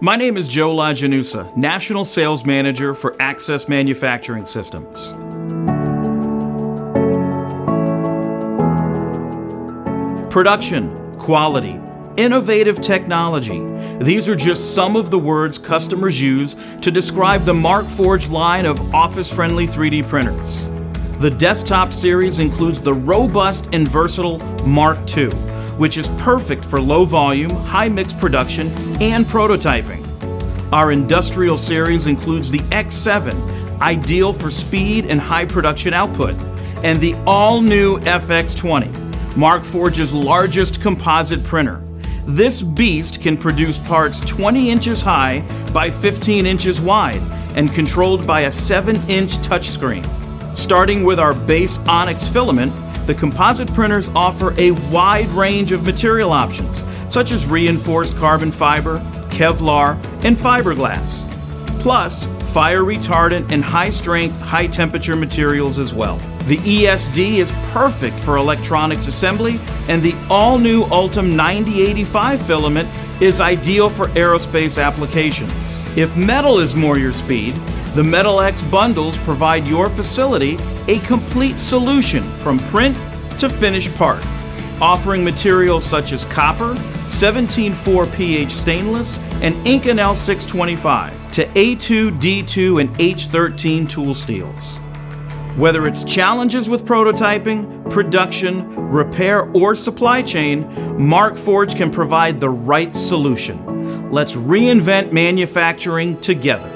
My name is Joe LaGenusa, National Sales Manager for Access Manufacturing Systems. Production, quality, innovative technology. These are just some of the words customers use to describe the Markforged line of office-friendly 3D printers. The desktop series includes the robust and versatile Mark II, which is perfect for low volume, high mix production, and prototyping. Our industrial series includes the X7, ideal for speed and high production output, and the all-new FX20, Markforged's largest composite printer. This beast can produce parts 20 inches high by 15 inches wide and controlled by a 7-inch touchscreen. Starting with our base onyx filament, the composite printers offer a wide range of material options, such as reinforced carbon fiber, Kevlar, and fiberglass, plus fire retardant and high-strength, high-temperature materials as well. The ESD is perfect for electronics assembly, and the all-new Ultim 9085 filament is ideal for aerospace applications. If metal is more your speed, the Metal X bundles provide your facility a complete solution from print to finished part, offering materials such as copper, 17.4 pH stainless, and Inconel 625 to A2, D2, and H13 tool steels. Whether it's challenges with prototyping, production, repair, or supply chain, Markforged can provide the right solution. Let's reinvent manufacturing together.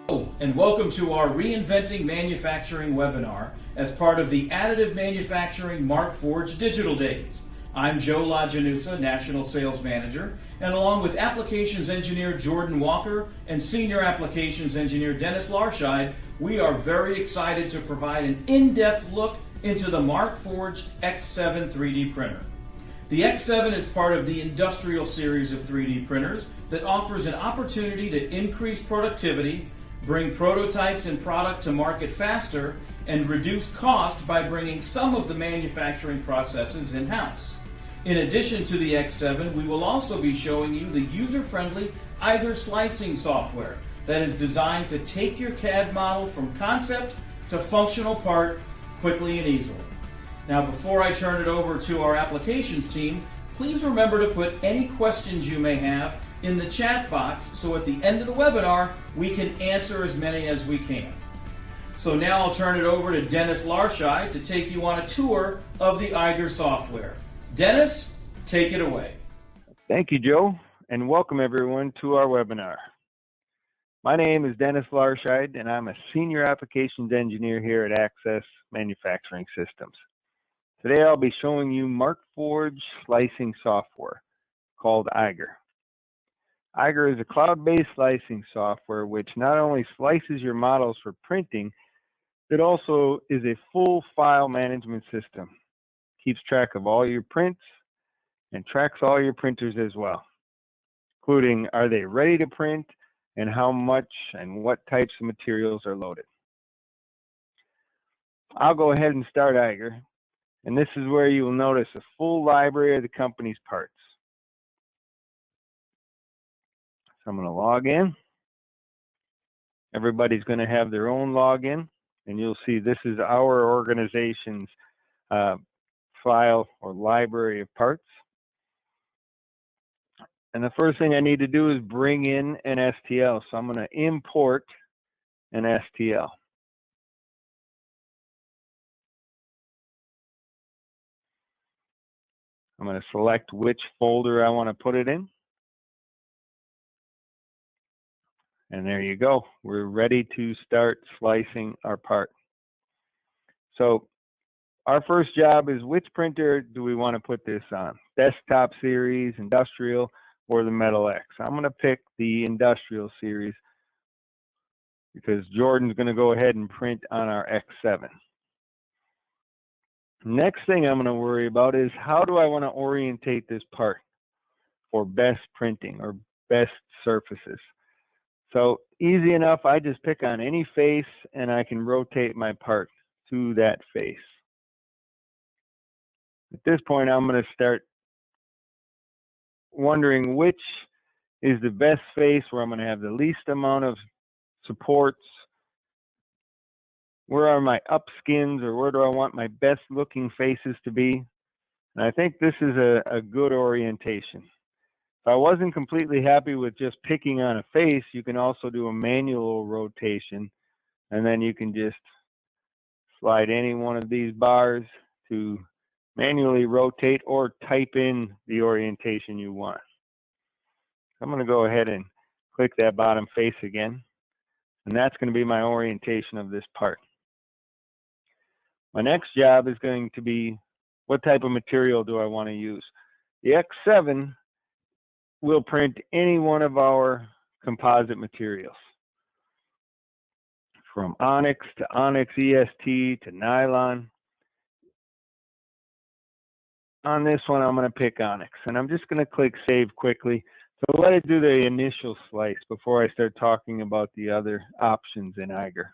Hello, and welcome to our Reinventing Manufacturing webinar as part of the Additive Manufacturing Markforged Digital Days. I'm Joe LaGenusa, National Sales Manager, and along with Applications Engineer Jordan Walker and Senior Applications Engineer Dennis Larscheid, we are very excited to provide an in-depth look into the Markforged X7 3D printer. The X7 is part of the industrial series of 3D printers that offers an opportunity to increase productivity, bring prototypes and product to market faster, and reduce cost by bringing some of the manufacturing processes in-house. In addition to the X7, we will also be showing you the user-friendly Eiger slicing software that is designed to take your CAD model from concept to functional part quickly and easily. Now, before I turn it over to our applications team, please remember to put any questions you may have in the chat box, so at the end of the webinar, we can answer as many as we can. So now I'll turn it over to Dennis Larscheid to take you on a tour of the Eiger software. Dennis, take it away. Thank you, Joe, and welcome everyone to our webinar. My name is Dennis Larscheid, and I'm a Senior Applications Engineer here at Access Manufacturing Systems. Today I'll be showing you Markforged slicing software called Eiger. Eiger is a cloud-based slicing software which not only slices your models for printing, it also is a full file management system. Keeps track of all your prints and tracks all your printers as well, including are they ready to print and how much and what types of materials are loaded. I'll go ahead and start Eiger, and this is where you will notice a full library of the company's parts. So I'm going to log in. Everybody's going to have their own login, and you'll see this is our organization's file or library of parts. And the first thing I need to do is bring in an STL. So I'm going to import an STL. I'm going to select which folder I want to put it in. And there you go. We're ready to start slicing our part. So our first job is which printer do we want to put this on? Desktop series, industrial, or the Metal X. I'm going to pick the Industrial series because Jordan's going to go ahead and print on our X7. Next thing I'm going to worry about is how do I want to orientate this part for best printing or best surfaces. So easy enough, I just pick on any face and I can rotate my part to that face. At this point, I'm going to start wondering which is the best face where I'm going to have the least amount of supports. Where are my up skins, or where do I want my best looking faces to be? And I think this is a good orientation. If I wasn't completely happy with just picking on a face, you can also do a manual rotation, and then you can just slide any one of these bars to manually rotate or type in the orientation you want. I'm going to go ahead and click that bottom face again, and that's going to be my orientation of this part. My next job is going to be what type of material do I want to use. The X7 will print any one of our composite materials, from onyx to onyx EST to nylon. On this one, I'm going to pick onyx, and I'm just going to click save quickly. So let it do the initial slice before I start talking about the other options in Eiger.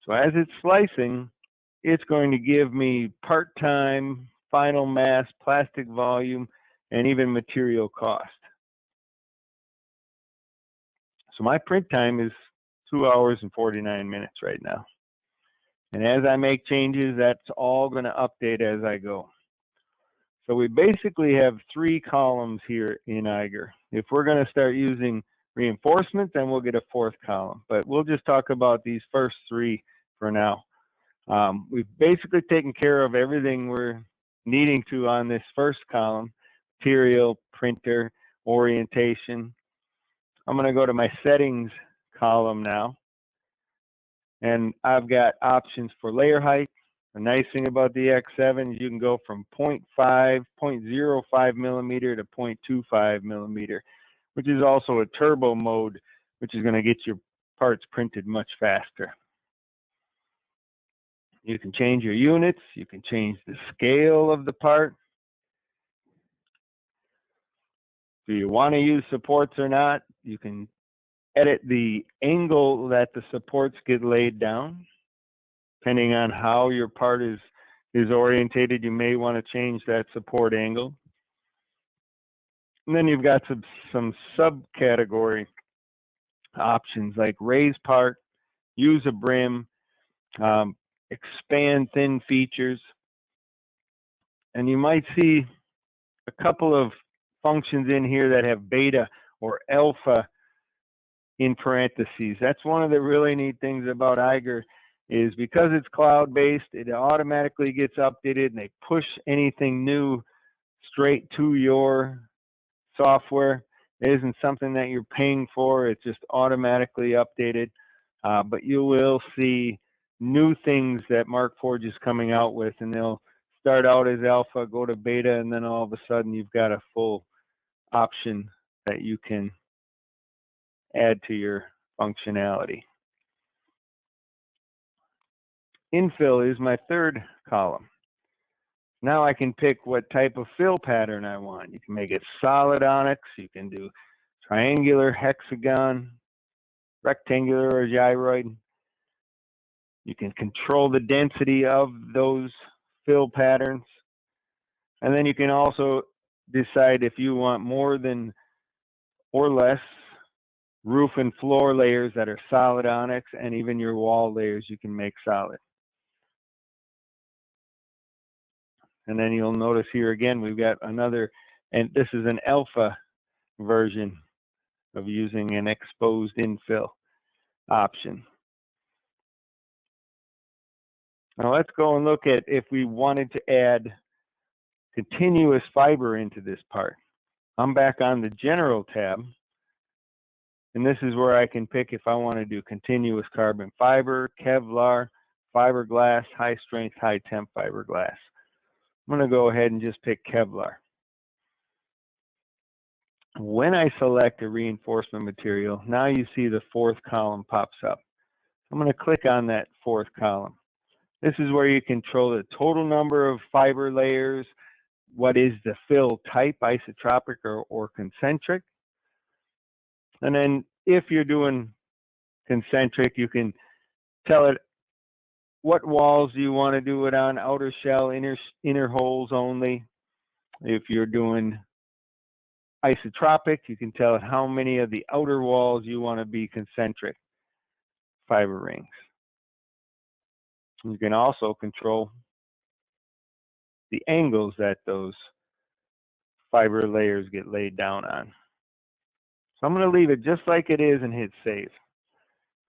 So as it's slicing, it's going to give me part time, final mass, plastic volume, and even material cost. So my print time is 2 hours and 49 minutes right now. And as I make changes, that's all going to update as I go. So we basically have 3 columns here in Eiger. If we're going to start using reinforcement, then we'll get a 4th column. But we'll just talk about these first 3 for now. We've basically taken care of everything we're needing to on this first column: material, printer, orientation. I'm going to go to my settings column now, and I've got options for layer height. The nice thing about the X7 is you can go from 0.05 millimeter to 0.25 millimeter, which is also a turbo mode, which is going to get your parts printed much faster. You can change your units. You can change the scale of the part. Do you want to use supports or not? You can edit the angle that the supports get laid down. Depending on how your part is orientated, you may want to change that support angle. And then you've got some subcategory options like raise part, use a brim, expand thin features. And you might see a couple of functions in here that have beta or alpha in parentheses. That's one of the really neat things about Eiger, is because it's cloud-based, it automatically gets updated, and they push anything new straight to your software. It isn't something that you're paying for. It's just automatically updated. But you will see new things that Markforged is coming out with, and they'll start out as alpha, go to beta, and then all of a sudden you've got a full option that you can add to your functionality. Infill is my 3rd column. Now I can pick what type of fill pattern I want. You can make it solid onyx. You can do triangular, hexagon, rectangular, or gyroid. You can control the density of those fill patterns. And then you can also decide if you want more than or less roof and floor layers that are solid onyx, and even your wall layers you can make solid. And then you'll notice here again, we've got another, and this is an alpha version of using an exposed infill option. Now let's go and look at if we wanted to add continuous fiber into this part. I'm back on the General tab, and this is where I can pick if I want to do continuous carbon fiber, Kevlar, fiberglass, high strength, high temp fiberglass. I'm going to go ahead and just pick Kevlar. When I select a reinforcement material, now you see the fourth column pops up. I'm going to click on that fourth column. This is where you control the total number of fiber layers, what is the fill type, isotropic or concentric. And then if you're doing concentric, you can tell it what walls do you want to do it on, outer shell, inner holes only. If you're doing isotropic, you can tell it how many of the outer walls you want to be concentric fiber rings. You can also control the angles that those fiber layers get laid down on. So I'm going to leave it just like it is and hit save,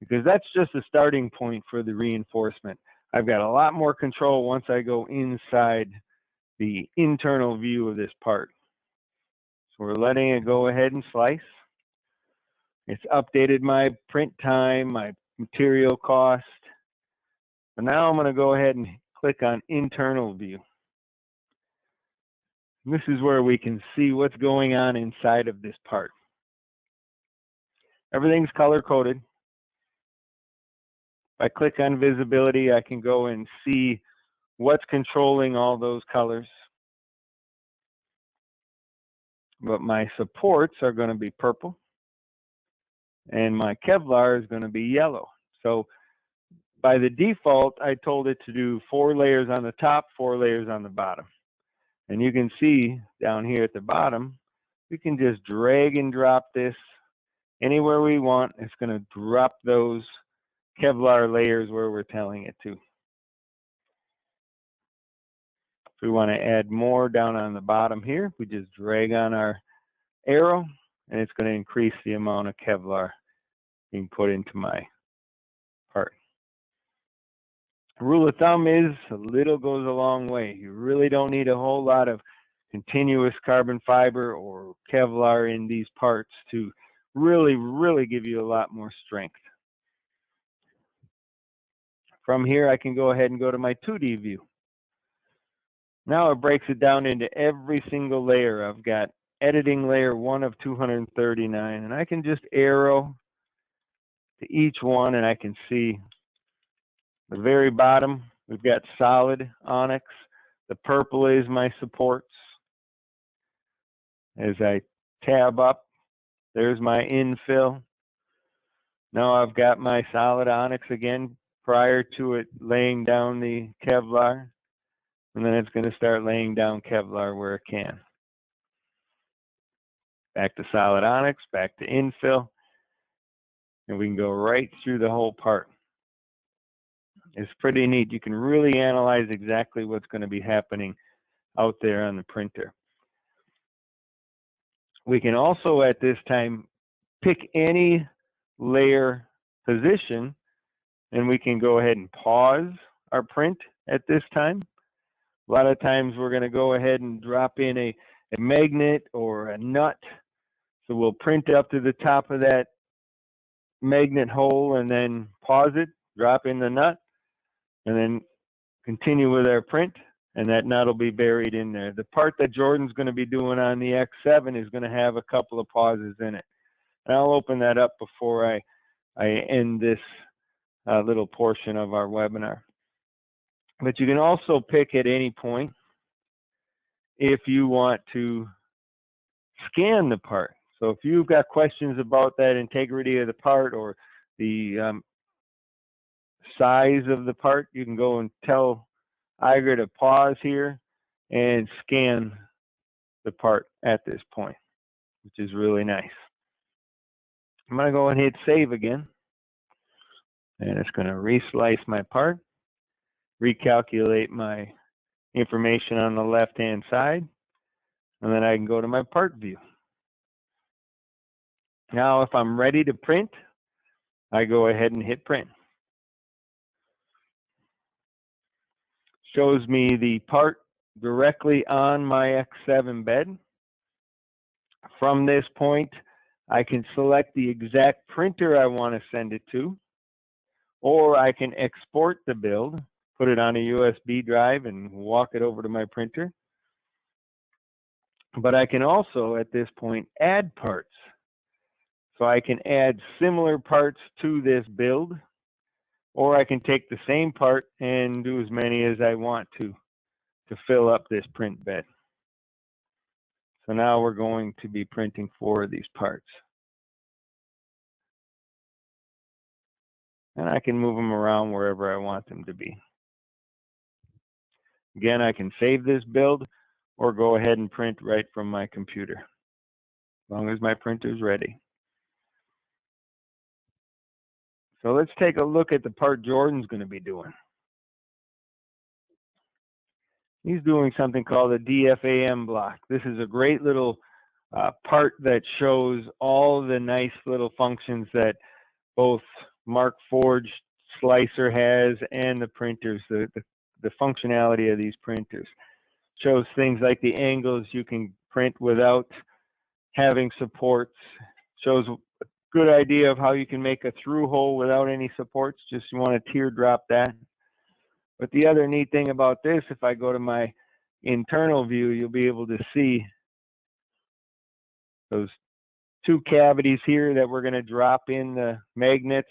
because that's just a starting point for the reinforcement. I've got a lot more control once I go inside the internal view of this part. So we're letting it go ahead and slice. It's updated my print time, my material cost. But now I'm going to go ahead and click on internal view. This is where we can see what's going on inside of this part. Everything's color coded. If I click on visibility, I can go and see what's controlling all those colors. But my supports are going to be purple, and my Kevlar is going to be yellow. So by the default, I told it to do 4 layers on the top, 4 layers on the bottom. And you can see down here at the bottom, we can just drag and drop this anywhere we want. It's going to drop those Kevlar layers where we're telling it to. If we want to add more down on the bottom here, we just drag on our arrow, and it's going to increase the amount of Kevlar being put into my part. Rule of thumb is a little goes a long way. You really don't need a whole lot of continuous carbon fiber or Kevlar in these parts to really give you a lot more strength. From here, I can go ahead and go to my 2D view. Now it breaks it down into every single layer. I've got editing layer 1 of 239, and I can just arrow to each one, and I can see the very bottom, we've got solid onyx. The purple is my supports. As I tab up, there's my infill. Now I've got my solid onyx again prior to it laying down the Kevlar. And then it's going to start laying down Kevlar where it can. Back to solid onyx, back to infill. And we can go right through the whole part. It's pretty neat. You can really analyze exactly what's going to be happening out there on the printer. We can also at this time pick any layer position, and we can go ahead and pause our print at this time. A lot of times we're going to go ahead and drop in a magnet or a nut. So we'll print up to the top of that magnet hole and then pause it, drop in the nut, and then continue with our print, and that nut will be buried in there. The part that Jordan's going to be doing on the X7 is going to have a couple of pauses in it. And I'll open that up before I end this little portion of our webinar. But you can also pick at any point if you want to scan the part. So if you've got questions about that integrity of the part or the size of the part, you can go and tell Iger to pause here and scan the part at this point, which is really nice. I'm going to go and hit save again, and it's going to reslice my part, recalculate my information on the left-hand side, and then I can go to my part view. Now, if I'm ready to print, I go ahead and hit print. Shows me the part directly on my X7 bed. From this point, I can select the exact printer I want to send it to, or I can export the build, put it on a USB drive and walk it over to my printer. But I can also, at this point, add parts. So I can add similar parts to this build, or I can take the same part and do as many as I want to fill up this print bed. So now we're going to be printing 4 of these parts. And I can move them around wherever I want them to be. Again, I can save this build or go ahead and print right from my computer, as long as my printer's ready. So let's take a look at the part Jordan's going to be doing. He's doing something called a DFAM block. This is a great little part that shows all the nice little functions that both Markforged Slicer has and the printers, the functionality of these printers. Shows things like the angles you can print without having supports. Shows a good idea of how you can make a through hole without any supports. Just you want to teardrop that. But the other neat thing about this, if I go to my internal view, you'll be able to see those 2 cavities here that we're going to drop in the magnets,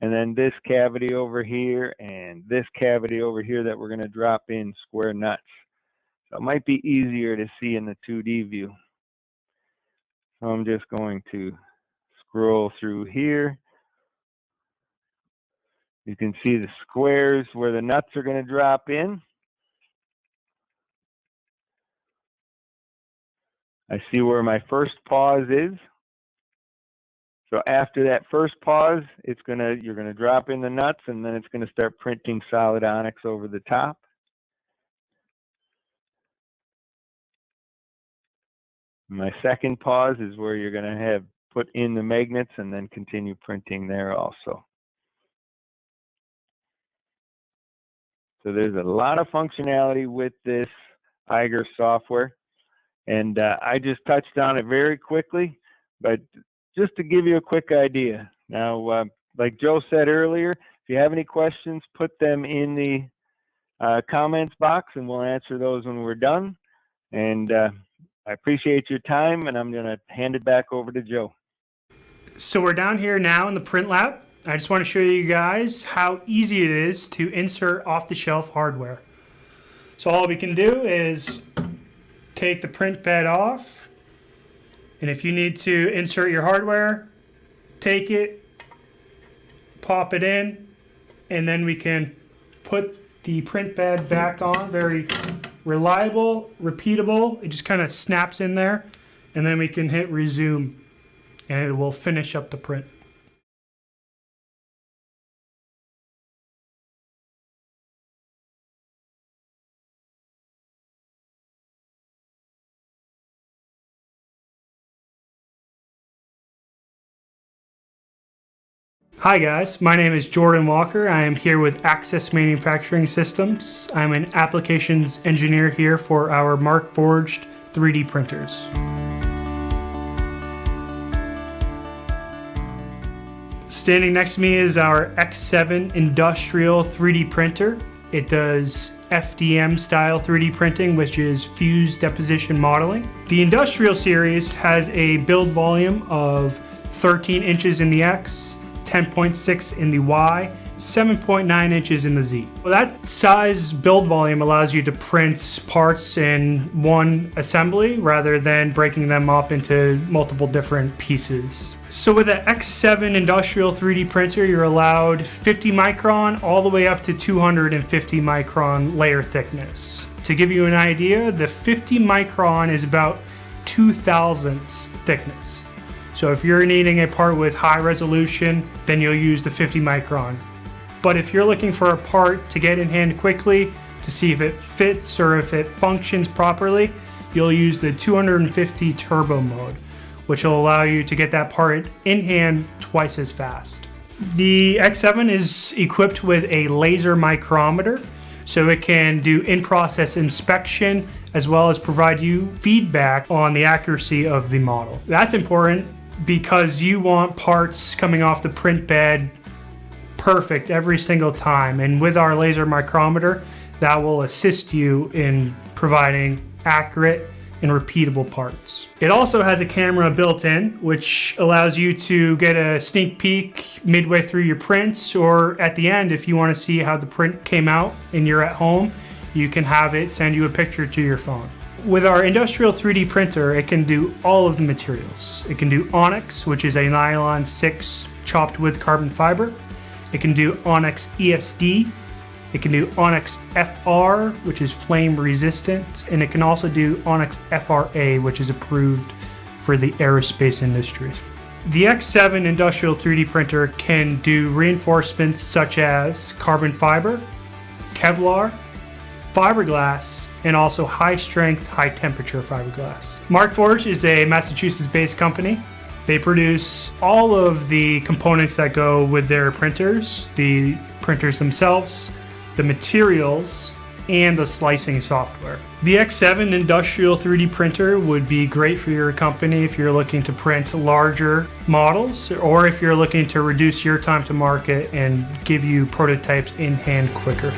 and then this cavity over here and this cavity over here that we're going to drop in square nuts. So it might be easier to see in the 2D view. So I'm just going to scroll through here. You can see the squares where the nuts are going to drop in. I see where my first pause is. So after that first pause, you're gonna drop in the nuts, and then it's gonna start printing solid onyx over the top. My second pause is where you're gonna have put in the magnets and then continue printing there also. So there's a lot of functionality with this Eiger software, and I just touched on it very quickly, but just to give you a quick idea. Now, like Joe said earlier, if you have any questions, put them in the comments box, and we'll answer those when we're done. And I appreciate your time, and I'm going to hand it back over to Joe. So we're down here now in the print lab. I just want to show you guys how easy it is to insert off-the-shelf hardware. So all we can do is take the print bed off, and if you need to insert your hardware, take it, pop it in, and then we can put the print bed back on. Very reliable, repeatable. It just kind of snaps in there, and then we can hit resume, and it will finish up the print. Hi guys, my name is Jordan Walker. I am here with Access Manufacturing Systems. I'm an applications engineer here for our Markforged 3D printers. Standing next to me is our X7 industrial 3D printer. It does FDM style 3D printing, which is fused deposition modeling. The industrial series has a build volume of 13 inches in the X, 10.6 in the Y, 7.9 inches in the Z. Well, that size build volume allows you to print parts in one assembly rather than breaking them up into multiple different pieces. So with the X7 industrial 3D printer, you're allowed 50 micron all the way up to 250 micron layer thickness. To give you an idea, the 50 micron is about 2/1000ths thickness. So if you're needing a part with high resolution, then you'll use the 50 micron. But if you're looking for a part to get in hand quickly, to see if it fits or if it functions properly, you'll use the 250 turbo mode, which will allow you to get that part in hand twice as fast. The X7 is equipped with a laser micrometer, so it can do in-process inspection as well as provide you feedback on the accuracy of the model. That's important because you want parts coming off the print bed perfect every single time, and with our laser micrometer that will assist you in providing accurate and repeatable parts. It also has a camera built in, which allows you to get a sneak peek midway through your prints, or at the end, if you want to see how the print came out and you're at home, you can have it send you a picture to your phone. With our industrial 3D printer, it can do all of the materials. It can do Onyx, which is a nylon 6 chopped with carbon fiber. It can do Onyx ESD. It can do Onyx FR, which is flame resistant. And it can also do Onyx FRA, which is approved for the aerospace industry. The X7 industrial 3D printer can do reinforcements such as carbon fiber, Kevlar, fiberglass, and also high strength, high temperature fiberglass. Markforged is a Massachusetts-based company. They produce all of the components that go with their printers, the printers themselves, the materials, and the slicing software. The X7 industrial 3D printer would be great for your company if you're looking to print larger models, or if you're looking to reduce your time to market and give you prototypes in hand quicker.